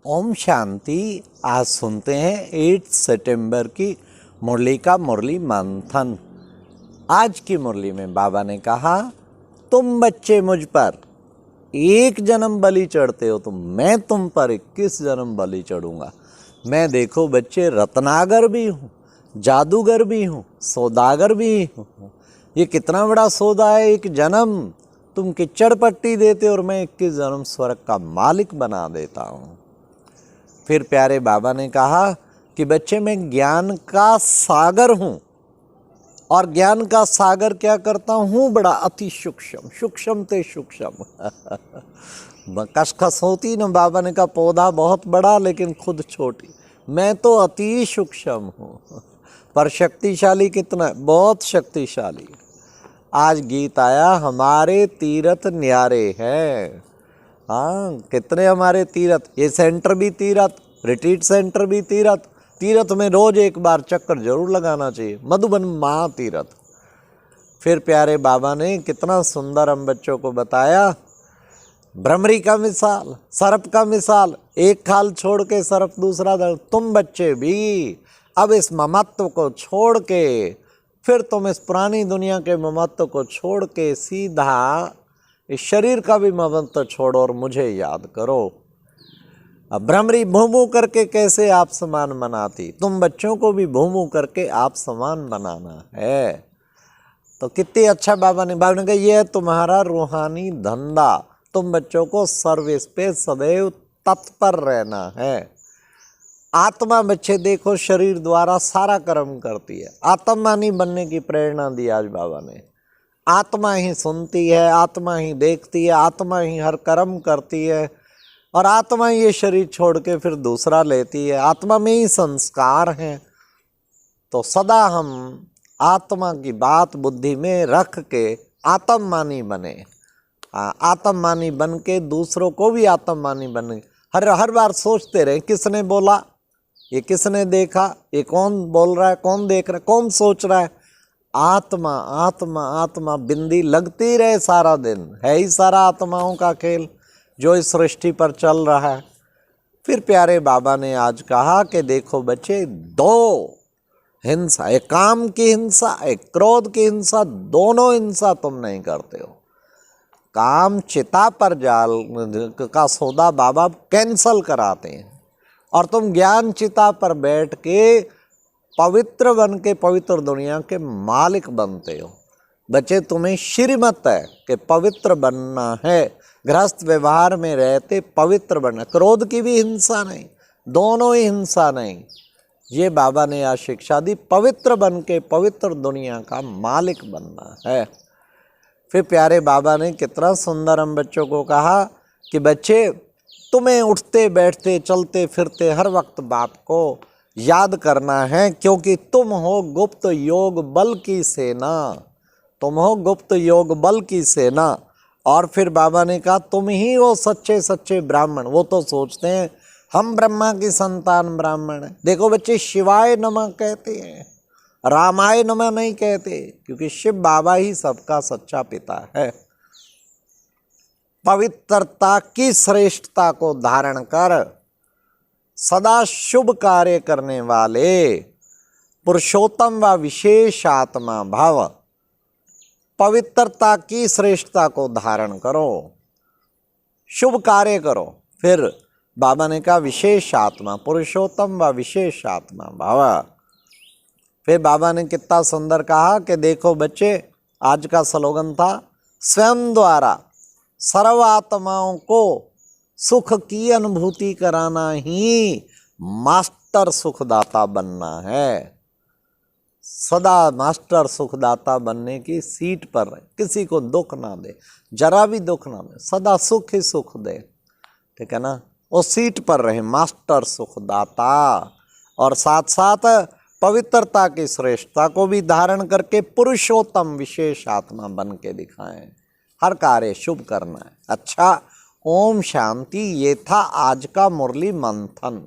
ओम शांति। आज सुनते हैं 8 सितंबर की मुरली का मुरली मंथन। आज की मुरली में बाबा ने कहा, तुम बच्चे मुझ पर एक जन्म बलि चढ़ते हो तो मैं तुम पर 21 जन्म बलि चढ़ूंगा। मैं देखो बच्चे रत्नागर भी हूँ, जादूगर भी हूँ, सौदागर भी हूँ। ये कितना बड़ा सौदा है, एक जन्म तुम किच्चड़ पट्टी देते और मैं 21 जन्म स्वर्ग का मालिक बना देता हूँ। फिर प्यारे बाबा ने कहा कि बच्चे मैं ज्ञान का सागर हूँ और ज्ञान का सागर क्या करता हूँ, बड़ा अति सूक्ष्म, सूक्ष्म ते सूक्ष्म कसखस होती न। बाबा ने कहा पौधा बहुत बड़ा लेकिन खुद छोटी, मैं तो अति सूक्ष्म हूँ। पर शक्तिशाली कितना है, बहुत शक्तिशाली। आज गीत आया, हमारे तीरथ न्यारे हैं। हाँ, कितने हमारे तीरथ, ये सेंटर भी तीरथ, रिट्रीट सेंटर भी तीरथ। तीरथ में रोज एक बार चक्कर जरूर लगाना चाहिए, मधुबन महातीरथ। फिर प्यारे बाबा ने कितना सुंदर हम बच्चों को बताया, भ्रमरी का मिसाल, सर्प का मिसाल, एक खाल छोड़ के सर्प दूसरा दल। तुम बच्चे भी अब इस ममत्व को छोड़ के, फिर तुम इस पुरानी दुनिया के ममत्व को छोड़ के सीधा इस शरीर का भी ममत्व छोड़ो और मुझे याद करो। अब भ्रमरी भूमू करके कैसे आप समान बनाती, तुम बच्चों को भी भूमू करके आप समान बनाना है। तो कितनी अच्छा बाबा ने कहा, ये है तुम्हारा रूहानी धंधा, तुम बच्चों को सर्विस पे सदैव तत्पर रहना है। आत्मा बच्चे देखो शरीर द्वारा सारा कर्म करती है। आत्मानी बनने की प्रेरणा दी आज बाबा ने। आत्मा ही सुनती है, आत्मा ही देखती है, आत्मा ही हर कर्म करती है और आत्मा ही ये शरीर छोड़ के फिर दूसरा लेती है। आत्मा में ही संस्कार हैं। तो सदा हम आत्मा की बात बुद्धि में रख के आत्ममानी बने। आत्ममानी बन के दूसरों को भी आत्ममानी बने। हर बार सोचते रहे, किसने बोला, ये किसने देखा, ये कौन बोल रहा है, कौन देख रहा है, कौन सोच रहा है। आत्मा आत्मा आत्मा बिंदी लगती रहे सारा दिन। है ही सारा आत्माओं का खेल जो इस सृष्टि पर चल रहा है। फिर प्यारे बाबा ने आज कहा कि देखो बच्चे, दो हिंसा, एक काम की हिंसा, एक क्रोध की हिंसा, दोनों हिंसा तुम नहीं करते हो। काम चिता पर जाल का सौदा बाबा कैंसल कराते हैं और तुम ज्ञान चिता पर बैठ के पवित्र बन के पवित्र दुनिया के मालिक बनते हो। बच्चे तुम्हें श्रीमत है कि पवित्र बनना है, गृहस्थ व्यवहार में रहते पवित्र बनना। क्रोध की भी हिंसा नहीं, दोनों ही हिंसा नहीं। ये बाबा ने आज शिक्षा दी, पवित्र बन के पवित्र दुनिया का मालिक बनना है। फिर प्यारे बाबा ने कितना सुंदर हम बच्चों को कहा कि बच्चे तुम्हें उठते बैठते चलते फिरते हर वक्त बाप को याद करना है, क्योंकि तुम हो गुप्त योग बल की सेना। तुम हो गुप्त योग बल की सेना। और फिर बाबा ने कहा तुम ही हो सच्चे सच्चे ब्राह्मण। वो तो सोचते हैं हम ब्रह्मा की संतान ब्राह्मण हैं। देखो बच्चे, शिवाय नमः कहते हैं, रामाय नमः नहीं कहते, क्योंकि शिव बाबा ही सबका सच्चा पिता है। पवित्रता की श्रेष्ठता को धारण कर सदा शुभ कार्य करने वाले पुरुषोत्तम व विशेष आत्मा भाव, पवित्रता की श्रेष्ठता को धारण करो, शुभ कार्य करो। फिर बाबा ने कहा विशेष आत्मा, पुरुषोत्तम व विशेष आत्मा भाव। फिर बाबा ने कितना सुंदर कहा कि देखो बच्चे, आज का स्लोगन था, स्वयं द्वारा सर्व आत्माओं को सुख की अनुभूति कराना ही मास्टर सुखदाता बनना है। सदा मास्टर सुखदाता बनने की सीट पर रहे, किसी को दुख ना दे, जरा भी दुख ना दे, सदा सुख ही सुख दे, ठीक है ना। वो सीट पर रहे मास्टर सुखदाता, और साथ साथ पवित्रता की श्रेष्ठता को भी धारण करके पुरुषोत्तम विशेष आत्मा बन के दिखाएं। हर कार्य शुभ करना है। अच्छा, ओम शांति। ये था आज का मुरली मंथन।